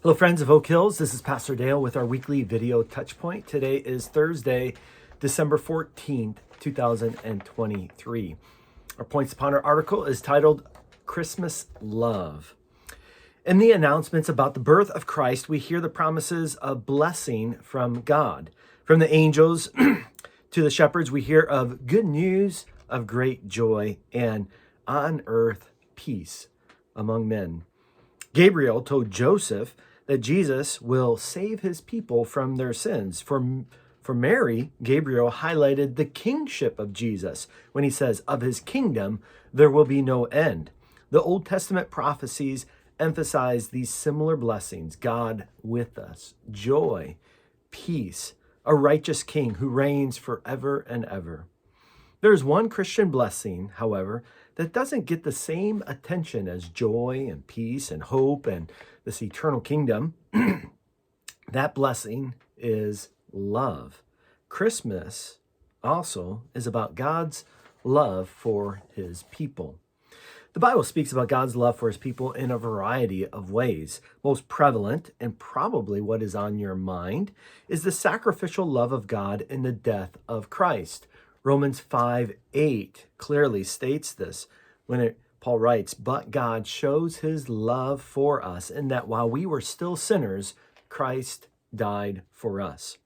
Hello friends of Oak Hills, this is Pastor Dale with our weekly video Touchpoint. Today is Thursday, December 14th, 2023. Our points upon our article is titled Christmas Love. In the announcements about the birth of Christ, we hear the promises of blessing from God. From the angels to the shepherds, we hear of good news of great joy and on earth peace among men. Gabriel told Joseph that Jesus will save his people from their sins. For Mary, Gabriel highlighted the kingship of Jesus when he says, of his kingdom, there will be no end. The Old Testament prophecies emphasize these similar blessings: God with us, joy, peace, a righteous king who reigns forever and ever. There's one Christian blessing, however, that doesn't get the same attention as joy and peace and hope and this eternal kingdom. That blessing is love. Christmas also is about God's love for his people. The Bible speaks about God's love for his people in a variety of ways. Most prevalent, and probably what is on your mind, is the sacrificial love of God in the death of Christ. Romans 5:8 clearly states this when Paul writes, "But God shows his love for us in that while we were still sinners, Christ died for us."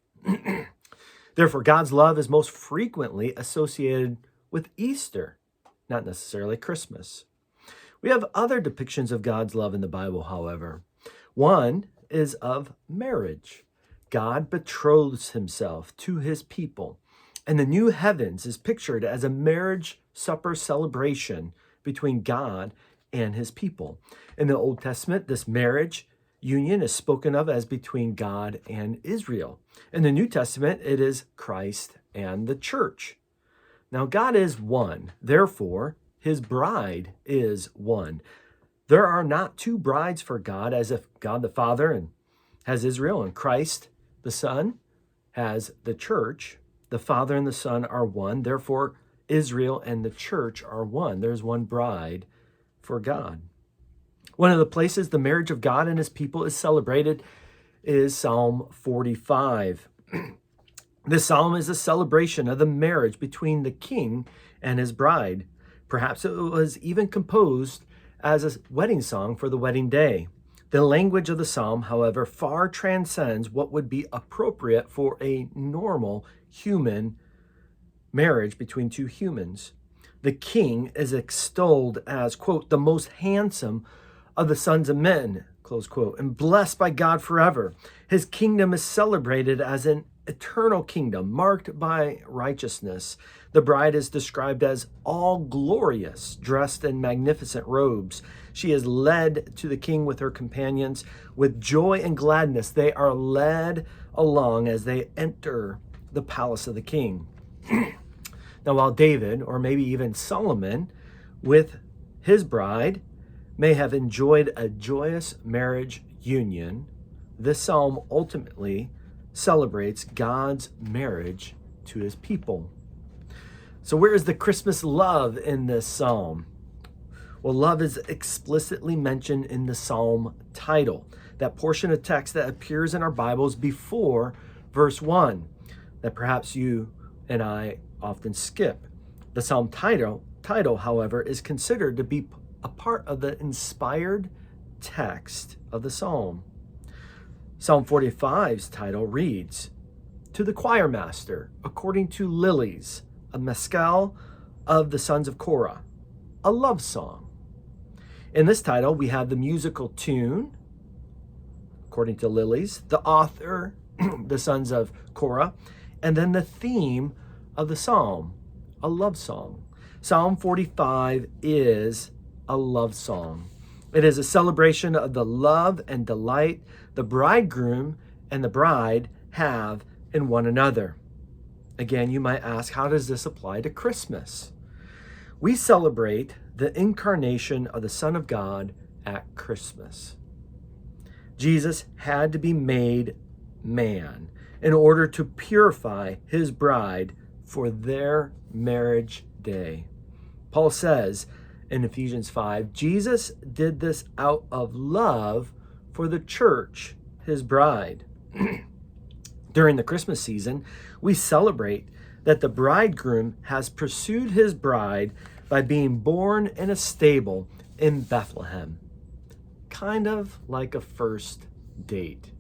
Therefore, God's love is most frequently associated with Easter, not necessarily Christmas. We have other depictions of God's love in the Bible, however. One is of marriage. God betroths himself to his people, and the new heavens is pictured as a marriage supper celebration between God and his people. In the Old Testament, this marriage union is spoken of as between God and Israel. In the New Testament, it is Christ and the church. Now, God is one, therefore, his bride is one. There are not two brides for God, as if God the Father has Israel and Christ the Son has the church. The Father and the Son are one, therefore Israel and the church are one. There's one bride for God. One of the places the marriage of God and his people is celebrated is Psalm 45. This psalm is a celebration of the marriage between the king and his bride. Perhaps it was even composed as a wedding song for the wedding day. The language of the psalm, however, far transcends what would be appropriate for a normal human marriage between two humans. The king is extolled as, quote, the most handsome of the sons of men, close quote, and blessed by God forever. His kingdom is celebrated as an eternal kingdom marked by righteousness. The bride is described as all glorious, dressed in magnificent robes. She is led to the king with her companions. With joy and gladness, they are led along as they enter the palace of the king. Now, while David, or maybe even Solomon, with his bride, may have enjoyed a joyous marriage union, this psalm ultimately celebrates God's marriage to his people. So where is the Christmas love in this psalm? Well, love is explicitly mentioned in the psalm title, that portion of text that appears in our Bibles before verse 1, that perhaps you and I often skip. The psalm title, however, is considered to be a part of the inspired text of the psalm. Psalm 45's title reads, "To the choir master, according to lilies, a mescal of the sons of Korah, a love song." In this title, we have the musical tune, according to lilies, the author, the sons of Korah, and then the theme of the psalm, a love song. Psalm 45 is a love song. It is a celebration of the love and delight the bridegroom and the bride have in one another. Again, you might ask, how does this apply to Christmas? We celebrate the incarnation of the Son of God at Christmas. Jesus had to be made man in order to purify his bride for their marriage day. Paul says in Ephesians 5, Jesus did this out of love for the church, his bride. During the Christmas season, we celebrate that the bridegroom has pursued his bride by being born in a stable in Bethlehem. Kind of like a first date.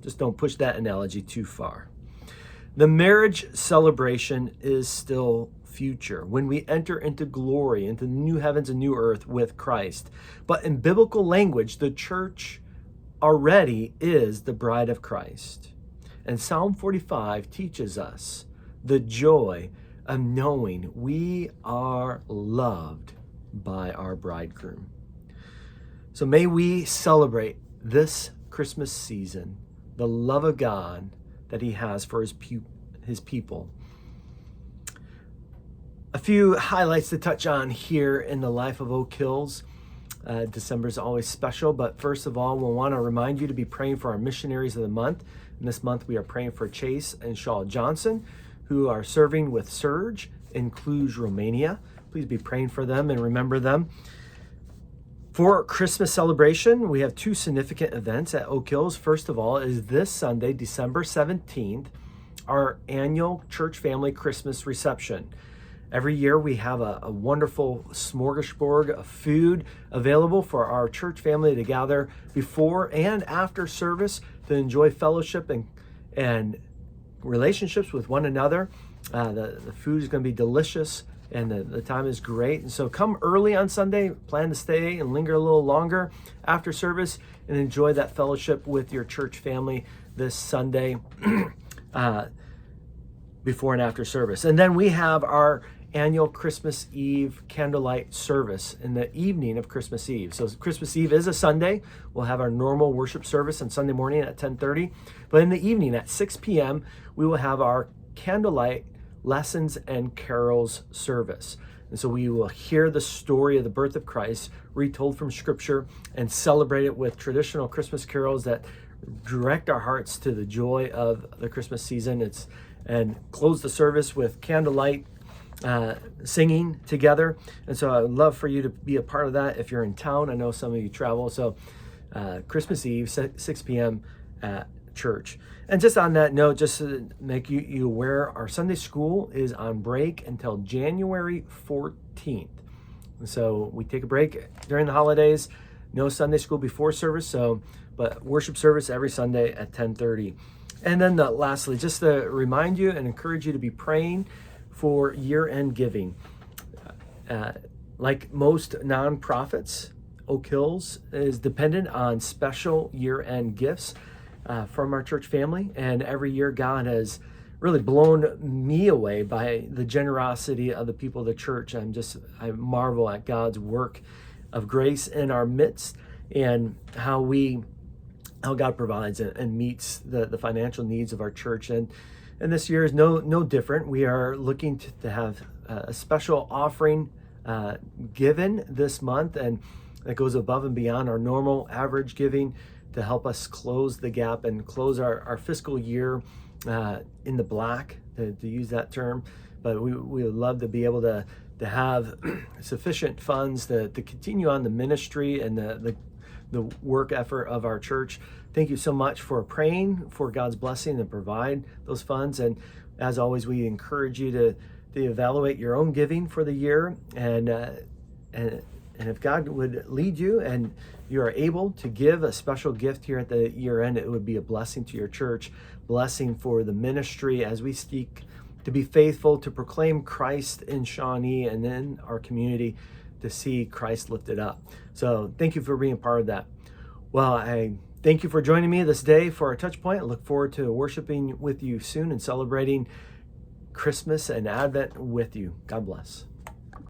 Just don't push that analogy too far. The marriage celebration is still future, when we enter into glory, into the new heavens and new earth with Christ. But in biblical language, the church already is the bride of Christ. And Psalm 45 teaches us the joy of knowing we are loved by our bridegroom. So may we celebrate this Christmas season the love of God that he has for his people. A few highlights to touch on here in the life of Oak Hills. December is always special, but first of all, we'll want to remind you to be praying for our missionaries of the month. And this month we are praying for Chase and Shaw Johnson, who are serving with Surge in Cluj, Romania. Please be praying for them and remember them. For Christmas celebration, we have two significant events at Oak Hills. First of all is this Sunday, December 17th, our annual church family Christmas reception. Every year we have a wonderful smorgasbord of food available for our church family to gather before and after service to enjoy fellowship and relationships with one another. The food is going to be delicious and the time is great. And so come early on Sunday, plan to stay and linger a little longer after service and enjoy that fellowship with your church family this Sunday before and after service. And then we have our annual Christmas Eve candlelight service in the evening of Christmas Eve. So Christmas Eve is a Sunday. We'll have our normal worship service on Sunday morning at 10:30. But in the evening at 6 p.m., we will have our candlelight lessons and carols service. And so we will hear the story of the birth of Christ retold from Scripture and celebrate it with traditional Christmas carols that direct our hearts to the joy of the Christmas season. And close the service with candlelight singing together. And so I would love for you to be a part of that if you're in town. I know some of you travel. So Christmas Eve, 6 p.m. at church. And just on that note, just to make you aware, our Sunday school is on break until January 14th. And so we take a break during the holidays. No Sunday school before service, but worship service every Sunday at 10:30. And then lastly, just to remind you and encourage you to be praying for year-end giving. Like most nonprofits, Oak Hills is dependent on special year-end gifts from our church family. And every year God has really blown me away by the generosity of the people of the church. I marvel at God's work of grace in our midst and how God provides and meets the financial needs of our church. And this year is no different. We are looking to have a special offering given this month, and that goes above and beyond our normal average giving to help us close the gap and close our fiscal year in the black, to use that term. But we would love to be able to have sufficient funds to continue on the ministry and the work effort of our church. Thank you so much for praying for God's blessing and provide those funds. And as always, we encourage you to evaluate your own giving for the year. And if God would lead you and you are able to give a special gift here at the year end, it would be a blessing to your church, blessing for the ministry as we seek to be faithful to proclaim Christ in Shawnee and in our community, to see Christ lifted up. So thank you for being part of that. Well, I thank you for joining me this day for our Touchpoint. I look forward to worshiping with you soon and celebrating Christmas and Advent with you. God bless.